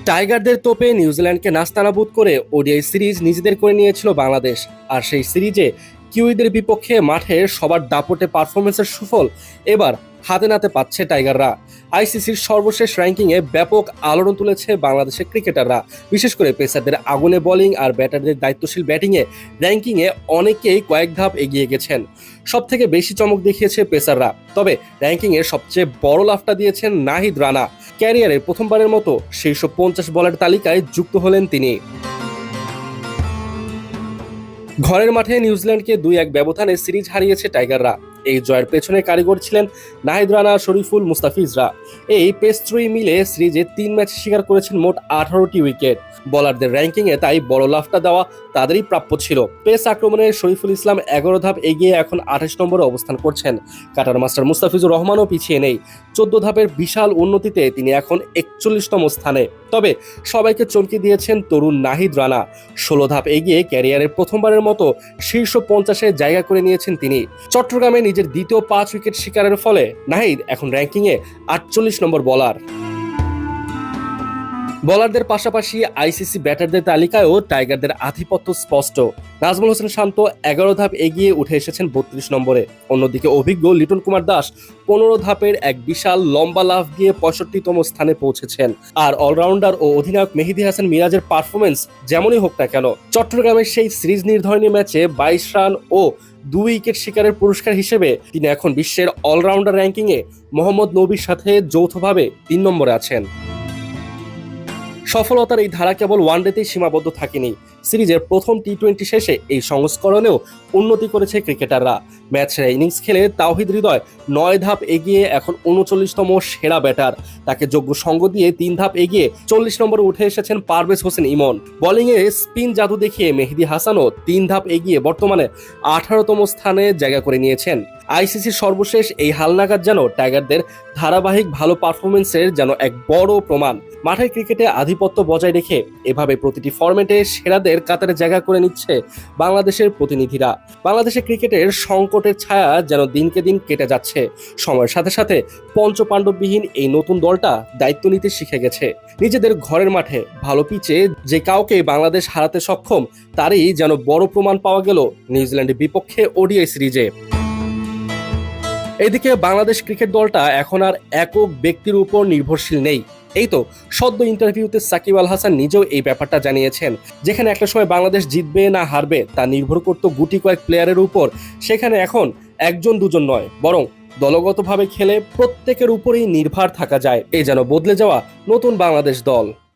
টাইগারদের তোপে নিউজিল্যান্ডকে নাস্তানাবুদ করে ওডিআই সিরিজ নিজেদের করে নিয়েছিল বাংলাদেশ। আর সেই সিরিজে কিউইদের বিপক্ষে মাঠে সবার দাপটে পারফরমেন্সের সুফল এবার হাতে নাতে পাচ্ছে টাইগাররা। আইসিসির সর্বশেষ র্যাঙ্কিংয়ে ব্যাপক আলোড়ন তুলেছে বাংলাদেশের ক্রিকেটাররা। বিশেষ করে পেসারদের আগুনে বোলিং আর ব্যাটারদের দায়িত্বশীল ব্যাটিংয়ে র্যাঙ্কিংয়ে অনেকেই কয়েক ধাপ এগিয়ে গেছেন। সব থেকে বেশি চমক দেখিয়েছে পেসাররা। তবে র্যাঙ্কিংয়ের সবচেয়ে বড় লাফটা দিয়েছেন নাহিদ রানা। ক্যারিয়ারের প্রথমবারের মতো শীর্ষ 50 বলের তালিকায় যুক্ত হলেন তিনি। ঘরের মাঠে নিউজিল্যান্ডকে 2-1 ব্যবধানে সিরিজ হারিয়েছে টাইগাররা। এই জয়ের পেছনে কারিগর ছিলেন নাহিদ রানা, শরীফুল, মুস্তাফিজরা। এই পেস ত্রয়ী মিলে সিরিজে 3 ম্যাচে শিকার করেছেন মোট 18টি উইকেট। বোলারদের র্যাঙ্কিংয়ে তাই বড় লাফটা দেওয়া তাদেরই প্রাপ্য ছিল। পেস আক্রমণে শরীফুল ইসলাম 11 ধাপ এগিয়ে এখন 28 নম্বরে অবস্থান করছেন। কাটার মাস্টার মুস্তাফিজুর রহমানও পিছিয়ে নেই। 14 ধাপের বিশাল উন্নতিতে তিনি এখন 41তম স্থানে। তবে সবাইকে চমকে দিয়েছেন তরুণ নাহিদ রানা। 16 ধাপ এগিয়ে ক্যারিয়ারের প্রথমবারের মতো শীর্ষ 50-এ জায়গা করে নিয়েছেন তিনি। চট্টগ্রামে নিজের দ্বিতীয় 5 উইকেট শিকারের ফলে নাহিদ এখন র্যাঙ্কিংয়ে 48 নম্বর বোলার। বোলারদের পাশাপাশি আইসিসি ব্যাটারদের তালিকায়ও টাইগারদের আধিপত্য স্পষ্ট। নাজমুল হোসেন শান্ত 11 ধাপ এগিয়ে উঠে এসেছেন 32 নম্বরে। অন্যদিকে অভিজ্ঞ লিটন কুমার দাস 15 ধাপের এক বিশাল লম্বা লাফ দিয়ে 65তম স্থানে পৌঁছেছেন। আর অলরাউন্ডার ও অধিনায়ক মেহেদী হাসান মিরাজের পারফরমেন্স যেমনই হোক না কেন, চট্টগ্রামের সেই সিরিজ নির্ধারণী ম্যাচে 22 রান ও 2 উইকেট শিকারের পুরস্কার হিসেবে তিনি এখন বিশ্বের অলরাউন্ডার র্যাঙ্কিংয়ে মোহাম্মদ নবীর সাথে যৌথভাবে 3 নম্বরে আছেন। সফলতার এই ধারা কেবল ওয়ানডেতেই সীমাবদ্ধ থাকেনি। সিরিজের প্রথম টি-20 শেষে এই সংস্করণেও উন্নতি করেছে ক্রিকেটাররা। ম্যাচ সেরা ইনিংস খেলে তাওহিদ হৃদয় 9 ধাপ এগিয়ে এখন 39তম সেরা ব্যাটার। তাকে যোগ্য সঙ্গ দিয়ে 3 ধাপ এগিয়ে 40 নম্বরে উঠে এসেছেন পারভেজ হোসেন ইমন। বোলিংয়ে স্পিন জাদু দেখিয়ে মেহেদী হাসানও 3 ধাপ এগিয়ে বর্তমানে 18তম স্থানে জায়গা করে নিয়েছেন। আইসিসির সর্বশেষ এই হালনাগাদ যেন টাইগারদের ধারাবাহিক ভালো পারফরমেন্সের যেন এক বড় প্রমাণ। মাঠের ক্রিকেটে আধিপত্য বজায় রেখে এভাবে প্রতিটি ফরম্যাটে সেরাদের কাতারে জায়গা করে নিচ্ছে বাংলাদেশের প্রতিনিধিরা। বাংলাদেশের ক্রিকেটের সংকটের ছায়া যেন দিনকে দিন কেটে যাচ্ছে। সময়ের সাথে সাথে পঞ্চপাণ্ডববিহীন এই নতুন দলটা দায়িত্ব নিতে শিখে গেছে। নিজেদের ঘরের মাঠে ভালো পিচে যে কাউকে বাংলাদেশ হারাতে সক্ষম, তারই যেন বড় প্রমাণ পাওয়া গেল নিউজিল্যান্ডের বিপক্ষে ওডিআই সিরিজে। এদিকে বাংলাদেশ ক্রিকেট দলটা এখন আর একক ব্যক্তির উপর নির্ভরশীল নেই। এই তো সদ্য ইন্টারভিউতে সাকিব আল হাসান নিজেও এই ব্যাপারটা জানিয়েছেন। যেখানে একটা সময় বাংলাদেশ জিতবে না হারবে তা নির্ভর করত গুটি কয়েক প্লেয়ারের উপর, সেখানে এখন একজন দুজন নয়, বরং দলগতভাবে খেলে প্রত্যেকের উপরেই নির্ভর থাকা যায়। এই যেন বদলে যাওয়া নতুন বাংলাদেশ দল।